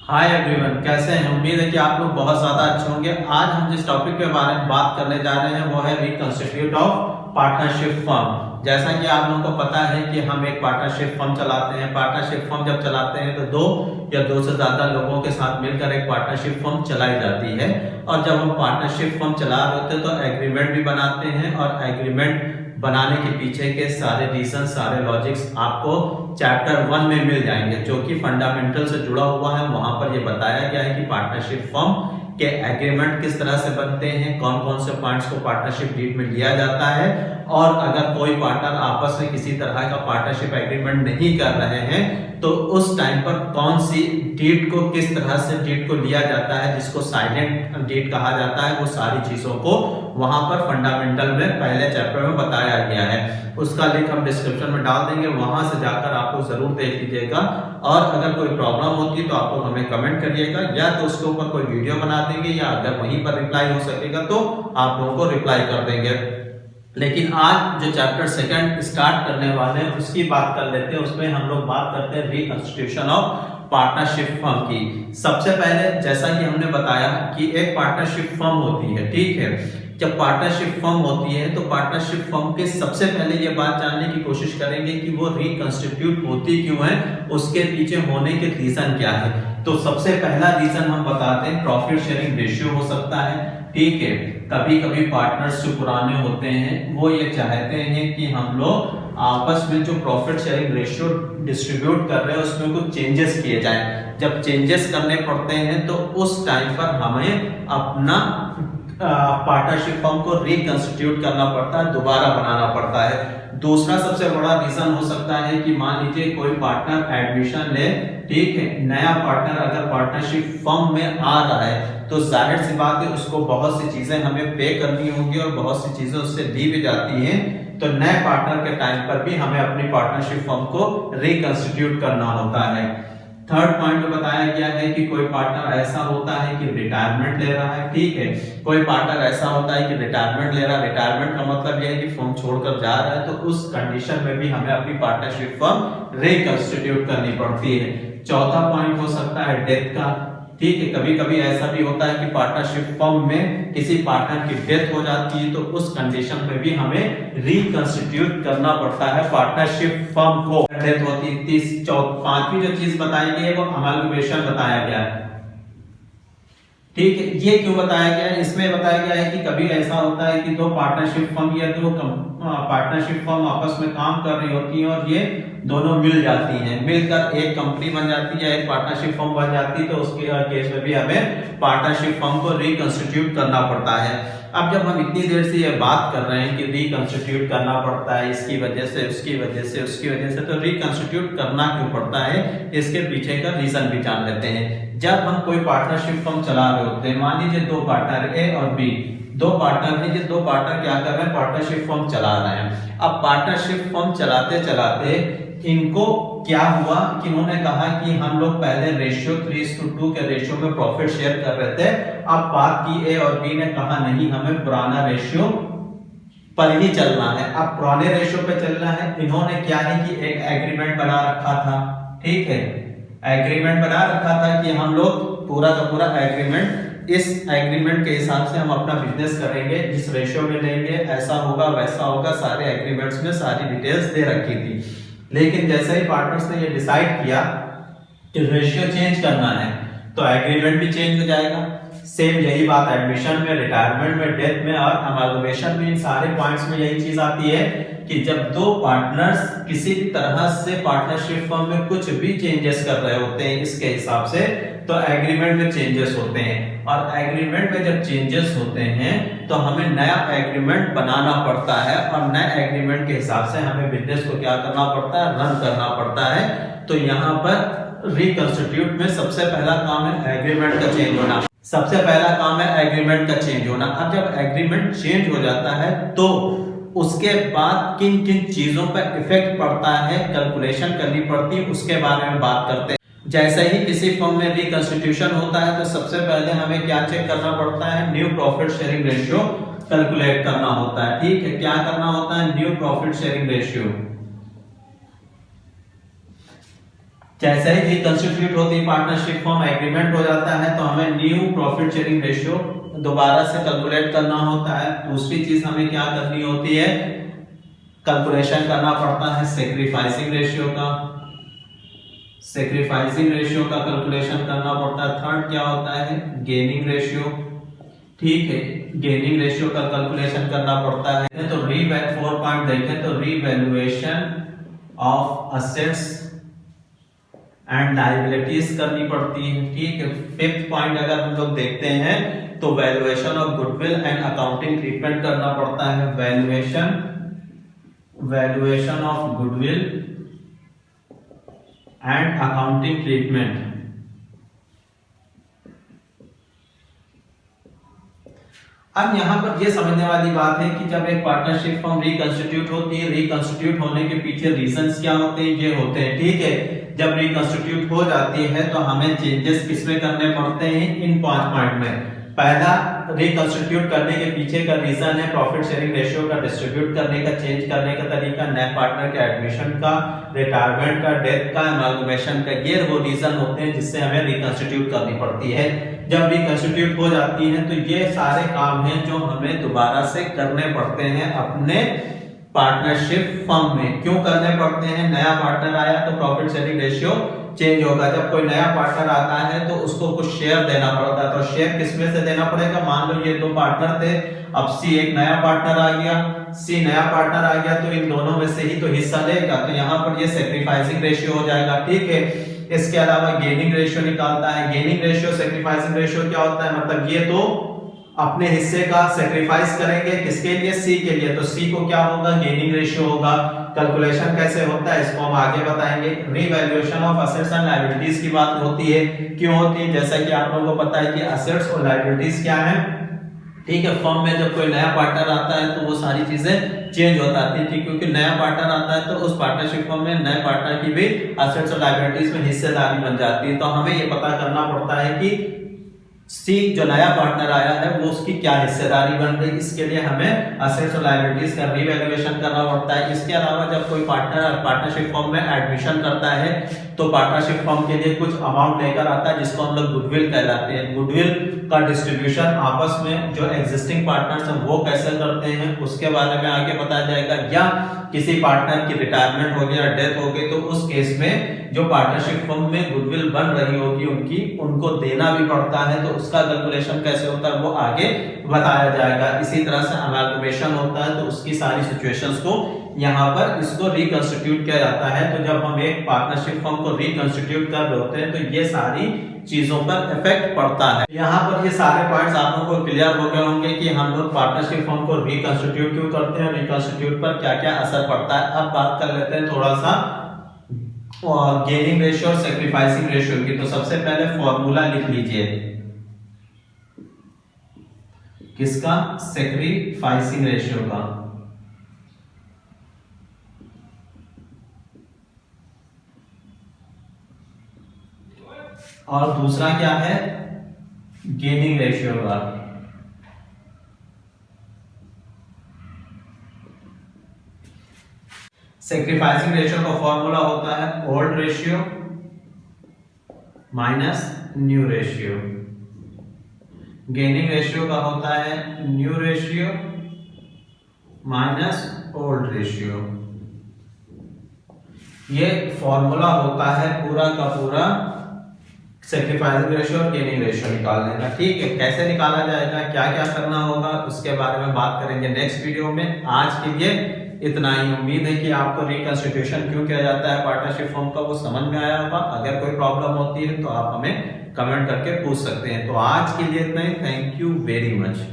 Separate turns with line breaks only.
Hi everyone, कैसे हैं? उम्मीद है कि आप लोग बहुत ज़्यादा अच्छे होंगे। आज हम जिस टॉपिक के बारे में बात करने जा रहे हैं वो है रिकंस्टिट्यूट ऑफ पार्टनरशिप फर्म। जैसा कि आप लोगों को पता है कि हम एक पार्टनरशिप फर्म चलाते हैं। पार्टनरशिप फर्म जब चलाते हैं तो दो या दो से ज़्यादा लोगों के साथ मिलकर एक पार्टनरशिप फर्म चलाई जाती है। और जब हम पार्टनरशिप फर्म चला रहे होते हैं तो एग्रीमेंट भी बनाते हैं, और एग्रीमेंट बनाने के पीछे के सारे रीजन, सारे लॉजिक्स आपको चैप्टर 1 में मिल जाएंगे, जो कि फंडामेंटल से जुड़ा हुआ है। वहां पर यह बताया गया है कि पार्टनरशिप फर्म के एग्रीमेंट किस तरह से बनते हैं, कौन कौन से पॉइंट्स को पार्टनरशिप डीड में लिया जाता है, और अगर कोई पार्टनर आपस में किसी तरह का पार्टनरशिप एग्रीमेंट नहीं कर रहे हैं तो उस टाइम पर कौन सी डीड को, किस तरह से डीड को लिया जाता है, जिसको साइलेंट डीड कहा जाता है। वो सारी चीजों को वहां पर फंडामेंटल में पहले चैप्टर में बताया गया है। उसका लिंक हम डिस्क्रिप्शन में डाल देंगे, वहां से जाकर आप लोग जरूर देख लीजिएगा। और अगर कोई प्रॉब्लम होती है तो आप लोग हमें कमेंट करिएगा, या तो उसके ऊपर कोई वीडियो बना देंगे, या अगर वहीं पर रिप्लाई हो सकेगा तो आप लोगों को रिप्लाई कर देंगे। लेकिन आज जो चैप्टर 2 स्टार्ट करने वाले हैं उसकी बात कर लेते हैं। उसमें हम लोग बात करते हैं रिकंस्टिट्यूशन ऑफ पार्टनरशिप फर्म की। सबसे पहले जैसा कि हमने बताया कि एक पार्टनरशिप फर्म होती है, ठीक है। जब पार्टनरशिप फर्म होती है तो पार्टनरशिप फर्म के सबसे पहले ये बात जानने की कोशिश करेंगे कि वो रिकंस्टिट्यूट होती क्यों है, उसके पीछे होने के रीजन क्या है। तो सबसे पहला रीजन हम बताते हैं, प्रॉफिट शेयरिंग रेशियो हो सकता है, ठीक है। कभी कभी पार्टनर्स जो पुराने होते हैं वो ये चाहते हैं कि हम लोग आपस में जो प्रॉफिट शेयरिंग रेशियो डिस्ट्रीब्यूट कर रहे हैं उसमें कुछ चेंजेस किए जाएं। जब चेंजेस करने पड़ते हैं तो उस टाइम पर हमें अपना पार्टनरशिप फर्म को रिकंस्टिट्यूट करना पड़ता है, दोबारा बनाना पड़ता है। दूसरा सबसे बड़ा रीजन हो सकता है कि मान लीजिए कोई पार्टनर एडमिशन ले, ठीक है। नया पार्टनर अगर पार्टनरशिप फर्म में आ रहा है तो जाहिर सी बात है उसको बहुत सी चीजें हमें पे करनी होंगी, और बहुत सी चीजें उससे दी भी जाती हैं। तो नए पार्टनर के टाइम पर भी हमें अपनी पार्टनरशिप फर्म को रिकंस्टिट्यूट करना होता है। थर्ड पॉइंट में बताया गया है कि कोई पार्टनर ऐसा होता है कि रिटायरमेंट ले रहा है, ठीक है। कोई पार्टनर ऐसा होता है कि रिटायरमेंट ले रहा है। रिटायरमेंट का मतलब यह है कि फर्म छोड़कर जा रहा है, तो उस कंडीशन में भी हमें अपनी पार्टनरशिप फर्म रिकंस्टिट्यूट करनी पड़ती है। चौथा पॉइंट हो सकता है डेथ का, ठीक है। कभी कभी ऐसा भी होता है कि पार्टनरशिप फर्म में किसी पार्टनर की डेथ हो जाती है, तो उस कंडीशन में भी हमें रिकंस्टिट्यूट करना पड़ता है पार्टनरशिप फर्म को। डेथ होती है। पांचवी जो चीज बताई गई है वो अमाल्गमेशन बताया गया है, ठीक है। ये क्यों बताया गया है? इसमें बताया गया है कि कभी ऐसा होता है कि दो पार्टनरशिप फर्म या दो पार्टनरशिप फर्म आपस में काम कर रही होती हैं और ये दोनों मिल जाती हैं, मिलकर एक कंपनी बन जाती है, एक पार्टनरशिप फर्म बन जाती है। तो उसके केस में भी हमें पार्टनरशिप फर्म को रिकंस्टिट्यूट करना पड़ता है। अब जब हम इतनी देर से ये बात कर रहे हैं कि रिकंस्टिट्यूट करना पड़ता है, इसकी वजह से, उसकी वजह से, उसकी वजह से, तो रिकंस्टिट्यूट करना क्यों पड़ता है, इसके पीछे का रीजन भी जान लेते हैं। जब हम कोई पार्टनरशिप फर्म चला रहे होते हैं, मान लीजिए दो पार्टनर ए और बी, दो पार्टनर हैं, ये दो पार्टनर क्या कर रहे हैं, पार्टनरशिप फर्म चला रहे हैं। अब पार्टनरशिप फर्म चलाते चलाते इनको क्या हुआ कि इन्होंने कहा कि हम लोग पहले रेशियो 3:2 के रेशियो में प्रॉफिट शेयर कर रहे थे। अब बात की ए और बी ने कहा नहीं, हमें पुराना रेशियो पर ही चलना है। अब पुराने रेशियो पे चलना है। इन्होंने क्या है कि एक एग्रीमेंट बना रखा था, ठीक है। एग्रीमेंट बना रखा था कि हम लोग पूरा का पूरा एग्रीमेंट, इस एग्रीमेंट के हिसाब से हम अपना बिजनेस करेंगे, जिस रेशियो में लेंगे ऐसा होगा वैसा होगा, सारे एग्रीमेंट्स में सारी डिटेल्स दे रखी थी। लेकिन जैसे ही पार्टनर्स ने ये डिसाइड किया कि रेशियो चेंज करना है तो एग्रीमेंट भी चेंज हो जाएगा। सेम यही बात एडमिशन में, रिटायरमेंट में, डेथ में और अमाल्गमेशन में, इन सारे पॉइंट्स में यही चीज आती है कि जब दो पार्टनर्स किसी भी तरह से पार्टनरशिप फर्म में कुछ भी चेंजेस कर रहे होते हैं इसके हिसाब से, तो एग्रीमेंट में चेंजेस होते हैं। और एग्रीमेंट में जब चेंजेस होते हैं तो हमें नया एग्रीमेंट बनाना पड़ता है, और नए एग्रीमेंट के हिसाब से हमें बिजनेस को क्या करना पड़ता है, रन करना पड़ता है। तो यहाँ पर रिकंस्टिट्यूट में सबसे पहला काम है एग्रीमेंट का चेंज होना। सबसे पहला काम है एग्रीमेंट का चेंज होना। अब जब एग्रीमेंट चेंज हो जाता है तो उसके बाद किन किन चीजों पर इफेक्ट पड़ता है, कैलकुलेशन करनी पड़ती है, उसके बारे में बात करते हैं। जैसे ही किसी फर्म में रिकंस्टिट्यूशन होता है तो सबसे पहले हमें क्या चेक करना पड़ता है, new profit sharing ratio calculate करना होता है, ठीक है। क्या करना होता है, न्यू प्रॉफिट शेयरिंग रेशियो। जैसे ही रिकंस्टिट्यूट होती है पार्टनरशिप फॉर्म, एग्रीमेंट हो जाता है, तो हमें न्यू प्रॉफिट शेयरिंग रेशियो दोबारा से कैलकुलेट करना होता है। दूसरी चीज हमें क्या करनी होती है, कैलकुलेशन करना पड़ता है सैक्रिफाइसिंग रेशियो का, सैक्रिफाइसिंग रेशियो का कैलकुलेशन करना पड़ता है। थर्ड क्या होता है, गेनिंग रेशियो, ठीक है, गेनिंग रेशियो का कैलकुलेशन करना पड़ता है। तो फोर पॉइंट देखें तो revaluation of assets and liabilities करनी पड़ती है, ठीक है। फिफ्थ पॉइंट अगर हम लोग देखते हैं तो valuation of goodwill and accounting treatment करना पड़ता है। Valuation of goodwill and accounting treatment. अब यहां पर यह समझने वाली बात है कि जब एक पार्टनरशिप फर्म रिकंस्टिट्यूट होती है, रिकंस्टिट्यूट होने के पीछे रीजंस क्या होते हैं, ये होते हैं, ठीक है। जब रिकंस्टिट्यूट हो जाती है तो हमें चेंजेस किसमें करने पड़ते हैं, इन 5 पॉइंट में। पहला, रिकंस्टिट्यूट करने के पीछे का रीजन है प्रॉफिट शेयरिंग रेशियो का डिस्ट्रीब्यूट करने का, चेंज करने का तरीका, नए पार्टनर के एडमिशन का, रिटायरमेंट का, डेथ का, एमाल्गमेशन का, ये वो रीजन होते हैं जिससे हमें रिकंस्टिट्यूट करनी पड़ती है। जब रिकंस्टिट्यूट हो जाती है तो ये सारे काम हैं जो हमें दोबारा से करने पड़ते हैं अपने पार्टनरशिप फर्म में। क्यों करने पड़ते हैं, नया पार्टनर आया तो प्रॉफिट शेयरिंग रेशियो चेंज होगा। जब कोई नया पार्टनर आता है तो उसको कुछ शेयर देना पड़ता है, तो शेयर किसमें से देना पड़ेगा, मान लो ये 2 पार्टनर थे, अब सी एक नया पार्टनर आ गया, सी नया पार्टनर आ गया, तो इन दोनों में से ही तो हिस्सा लेगा, तो यहाँ पर ये सैक्रिफाइसिंग रेशियो हो जाएगा, ठीक है। इसके अलावा गेनिंग रेशियो निकालता है। गेनिंग रेशियो सैक्रिफाइसिंग रेशियो क्या होता है, मतलब ये तो अपने हिस्से का सैक्रिफाइस करेंगे, किसके लिए, सी के लिए, तो सी को क्या होगा, गेनिंग रेशियो होगा। कैलकुलेशन कैसे होता है इसको हम आगे बताएंगे। Revaluation of assets and liabilities की बात होती है, क्यों होती है, जैसा कि आप लोगों को पता है कि असेट्स और लायबिलिटीज क्या है, ठीक है। फर्म में जब कोई नया पार्टनर आता है तो वो सारी चीजें चेंज हो जाती है, क्योंकि नया पार्टनर आता है तो उस पार्टनरशिप फर्म में नए पार्टनर की भी असेट्स और लायबिलिटीज में हिस्सेदारी बन जाती है। तो हमें ये पता करना पड़ता है कि सी जो नया पार्टनर आया है वो उसकी क्या हिस्सेदारी बन रही है, इसके लिए हमें असेट्स और लायबिलिटीज का रीवैल्यूएशन करना पड़ता है। इसके अलावा जब कोई पार्टनर पार्टनरशिप फर्म में एडमिशन करता है तो पार्टनरशिप फर्म के लिए कुछ अमाउंट लेकर आता है जिसको हम लोग गुडविल कहलाते हैं। गुडविल का डिस्ट्रीब्यूशन आपस में जो एग्जिस्टिंग पार्टनर्स हैं वो कैसे करते हैं उसके बारे में आगे बताया जाएगा। या किसी पार्टनर की रिटायरमेंट हो गया, डेथ हो गई, तो उस केस में जो पार्टनरशिप फर्म में गुडविल बन रही होगी उनको देना भी पड़ता है, तो उसका कैलकुलेशन कैसे होता है वो आगे बताया जाएगा। इसी तरह से अमाल्गमेशन होता है तो उसकी सारी सिचुएशंस को यहाँ पर इसको रिकंस्टिट्यूट किया जाता है। तो जब हम एक पार्टनरशिप फर्म को रिकंस्टिट्यूट कर रहे होते हैं तो ये सारी चीजों पर इफेक्ट पड़ता है। यहाँ पर ये सारे पॉइंट्स आप लोगों को क्लियर हो गए होंगे कि हम लोग पार्टनरशिप फर्म को रिकंस्टिट्यूट क्यों करते हैं, रिकंस्टिट्यूट पर क्या क्या असर पड़ता है। अब बात कर लेते हैं थोड़ा सा गेनिंग रेशियो और सैक्रिफाइसिंग रेशियो की। तो सबसे पहले फॉर्मूला लिख लीजिए, किसका, सैक्रिफाइसिंग रेशियो का। और दूसरा क्या है, गेनिंग रेशियो का। सैक्रिफाइसिंग रेशियो का फॉर्मूला होता है old ratio minus new ratio. Gaining ratio का होता है new ratio minus old ratio. ये फॉर्मूला होता है पूरा का पूरा सैक्रिफाइसिंग रेशियो और गेनिंग रेशियो निकालने का, ठीक है। कैसे निकाला जाएगा, क्या क्या करना होगा, उसके बारे में बात करेंगे नेक्स्ट वीडियो में। आज के लिए इतना ही। उम्मीद है कि आपको रिकंस्टिट्यूशन क्यों किया जाता है पार्टनरशिप फर्म का वो समझ में आया होगा। अगर कोई प्रॉब्लम होती है तो आप हमें कमेंट करके पूछ सकते हैं। तो आज के लिए इतना ही। Thank you very much.